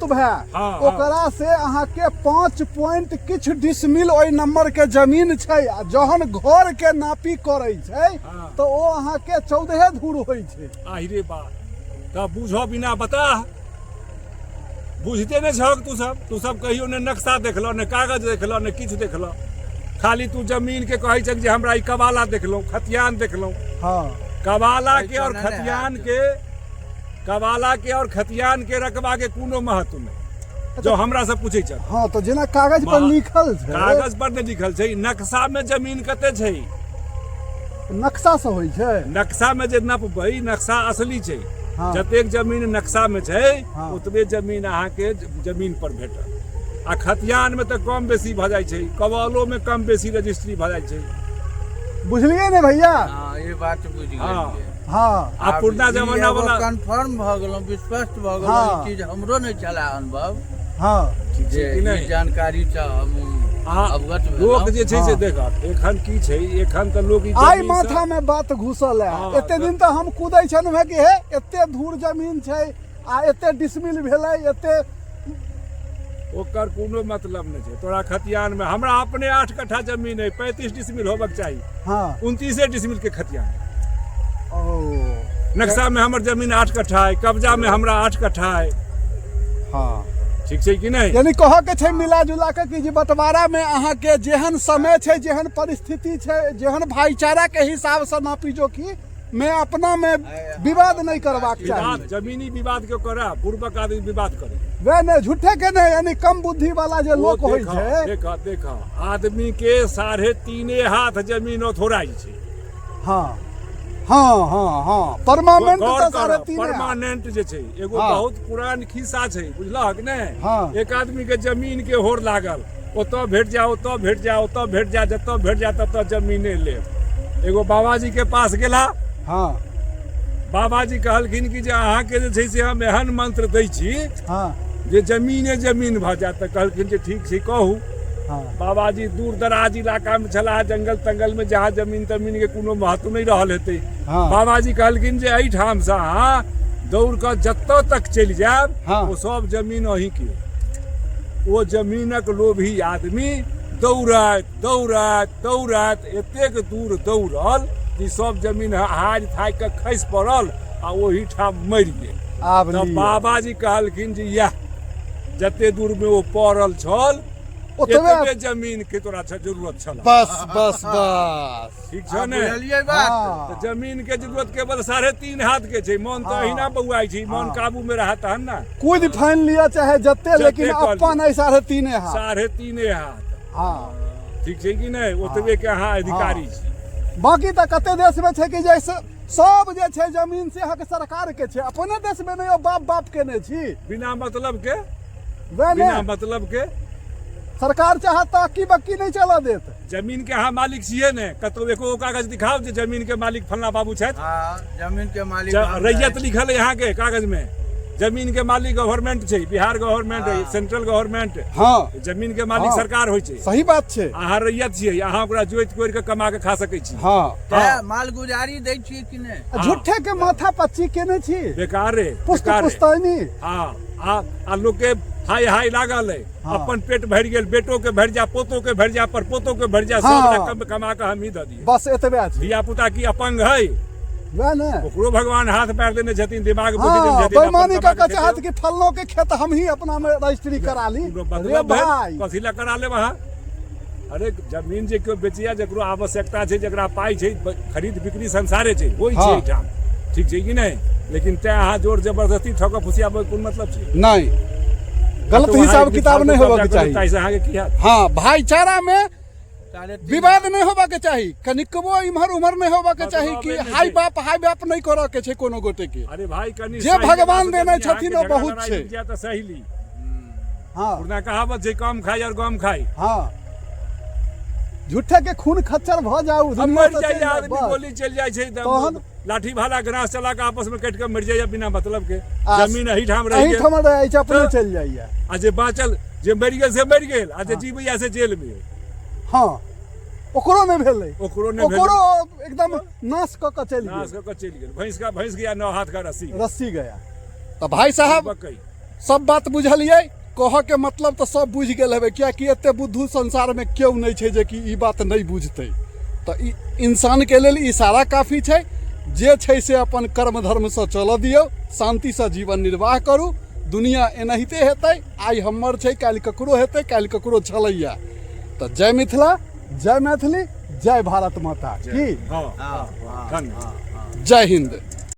भए ओकरा से अहाँ के 5 पॉइंट किछ डिसमिल ओइ नंबर के जमीन छै आ जहन घर के नापी करे छै तो ओ अहाँ के 14 धूर होई छै। आहि रे बा तब बुझो बिना बता बुझते नहीं छक तू सब कहियो ने नक्शा देखलो ने कागज देखलो ने किछ देखलो खाली तू जमीन के कहे छक जे हमरा ई कबाला देखलो खतियान देखलो। हाँ कबाला के और खतियान के रकबा के कोनो महत्व नहीं जो हमरा से पूछे छ। हाँ तो जेना कागज पर लिखल छै कागज पर नहीं लिखल छै नक्शा में जमीन कते छै नक्शा से होई छै नक्शा में जे नपबै नक्शा असली छै। हाँ। जतेक जमीन नक्शा में छै हाँ। ओतबे जमीन अहाँ के जमीन पर भेटत आ खतियान में तो कम बेसी भ जाय छै कबालो में कम बेसी रजिस्ट्री भ जाय छै। बुझलिए ने भैया। हाँ ये बात बुझ गेलिए। हाँ आ पुरना जमाना वाला कंफर्म भ गेलौ विस्पष्ट भ गेलौ हाँ। ई चीज हमरो नहीं चला अनुभव। हाँ जे ई जानकारी छ हम अवगत लोग जे छै से देखत एखन की छै एखन त लोग ई आई माथा में बात घुसल है एते दिन तो हम कूदै छन है कि हे एते धूर जमीन छै आ एते डिसमिल भेलै एते ओकर कोनो मतलब नहीं छै। तोरा खतियान में हमरा अपने 8 कट्ठा जमीन है 35 डिसमिल होबक चाहिए। हाँ 29 डिसमिल के खतियान ओ नक्शा में हमर जमीन 8 कट्ठा है कब्जा में हमरा 8 कट्ठा है। हाँ ठीक छै कि नहीं यानी कह के छै मिला जुला के कि जे बंटवारा में अहाँ के जेहन समय छै जेहन परिस्थिति छै जेहन भाईचारा के हिसाब से नापी जोखी में अपना में विवाद नहीं करबाक चाहिए। जमीनी विवाद क्यों करा पूर्वक आदमी विवाद करे वे ने झूठे के नहीं यानी कम बुद्धि वाला जे लोग होय छै। देखा आदमी के 3.5 हाथ जमीन ओथोराई छै। हाँ हाँ हाँ हाँ परमानेंट तो 3.5 परमानेंट जे छै एगो बहुत पुरान खिस्सा छै बुझलहक ने। हाँ। एक आदमी के जमीन के होड़ लागल ओतऽ भेट जा ओतऽ भेट जा ओतऽ भेट जा जतऽ भेट जा ततऽ जमीने ले। एगो बाबाजी के पास गेला हाँ बाबाजी कहलखिन कि जे अहाँ के जे छै से हम एहन मंत्र दै छी हाँ जे जमीने जमीन भ जात। कहलखिन जे ठीक छै कहू। हाँ बाबाजी दूर दराज इलाका में चला जंगल तंगल में जहाँ जमीन तमीन के कोनो महत्व नहीं रहल हेतै। हाँ। बाबाजी कहलखिन जे एहिठाम से अहाँ दौड़ कर जतऽ तक चलि जायब हाँ। वो सब जमीन अहीं के। वो जमीनक लोभी आदमी दौड़त एतेक दूर दौड़ल कि सब जमीन हाज थाकि के खसि पड़ल आ ओही ठाम मरि गेल। आब तब बाबाजी कहलखिन जे यह जते दूर में वो पड़ल छल ओतबे जमीन के तोरा जरूरत छल। बस बस बस ठीक छै ने बुझलिए बात। तो जमीन के जरूरत केवल 3.5 हाथ के छै। मन तो अहिना बउआई छै मन काबू में रहा तहन ना कूद फाइन लिया चाहे जते लेकिन कर अपन 3.5 हाथ। 3.5 हाथ हाँ ठीक छै कि नहीं ओतबे के अहाँ अधिकारी छी। बाकी तो कते देश में छै कि जैसे सब जे छै जमीन से हक सरकार के छै अपने देश में नहीं बाप के नहीं छी बिना मतलब के वे बिना ने मतलब के सरकार चाहता अक्की बक्की नहीं चला देत। जमीन के अहाँ मालिक छियै ने कतौ एको कागज दिखाओ जे जमीन के मालिक फलना बाबू छथि। हाँ जमीन के मालिक रैयत लिखल है यहाँ के कागज में जमीन के मालिक गवर्नमेंट छै बिहार गवर्नमेंट सेंट्रल गवर्नमेंट। हाँ जमीन के मालिक सरकार होय छै। सही बात छै अहाँ रैयत छियै अहाँ ओकरा जोइत कोरि के कमा के खा सकै छी। हाँ माल गुजारी दै छी कि नहीं झूठे के माथा पच्ची केने छी बेकार रे पुष्ट पुश्तैनी। हाँ आ लोग के हाय हाय लागल है अपन पेट भर गेल बेटो के भर जा पोतो के भर जा पर पोतो के भर जा सब कमा के हम ही दे दिए बस एतबे छै। धिया पुता की अपंग है वह ने ओकरो भगवान हाथ पैर देने छथिन दिमाग बुद्धि हाँ, देने छथिन। बेईमानी का चाहत कि फलनों के खेत हम ही अपना में रजिस्ट्री करा ली। रे भाई कथी ला करा ले वहाँ अरे जमीन जे केओ बेचिया जकरो आवश्यकता छै जकरा पाई छै खरीद बिक्री संसारे छै होई छै एठाम ठीक छै कि नहीं। लेकिन तै अहाँ जोर जबरदस्ती ठोका फुसिया कोन मतलब छै नहीं गलत हिसाब किताब नहीं होबा के चाहिए। हाँ भाईचारा में विवाद नहीं होबा के चाहिए कनिकबो इम्हर उम्हर नहीं होबा के चाहिए कि हाई बाप नहीं करऽ के छै कोनो गोटे के। अरे भाई कनी जे भगवान देने छथिन ओ बहुत छै। तो सहीली हाँ पुरना कहावत छै कम खाई और गम खाई। हाँ झूठे के खून खच्चर भ जाऊ मर जाइए आदमी गोली चल जाए छै तहन लाठी भाला ग्रास चला के आपस में कट के मर जाइए बिना मतलब के जमीन एही ठाम रही अपने चल जाइए आ जे बाँचल जे मर गेल से मर गेल आ जे जीवैया से जेल में। हाँ ओकरो नहीं भेलै ओकरो एकदम नाश क के चल गेल भैंस गया 9 हाथ का रस्सी गया। तो भाई साहब सब बात बुझलियै, कह के मतलब तो सब बुझ गेल हेबै, कियाकि एते बुद्धू संसार में केओ नहीं छै जे कि ई बात नहीं बुझतै। तो इंसान के लेल इशारा काफी छै, जे छै से अपन कर्म धर्म से चल दियौ, शांति से जीवन निर्वाह करू, दुनिया एनाहिते हेतै, आइ हमर छै काल्हि ककरो हेतै, काल्हि ककरो छलैया। तो जय मिथिला, जय मैथिली, जय भारत माता की, धन्यवाद। जय हिंद।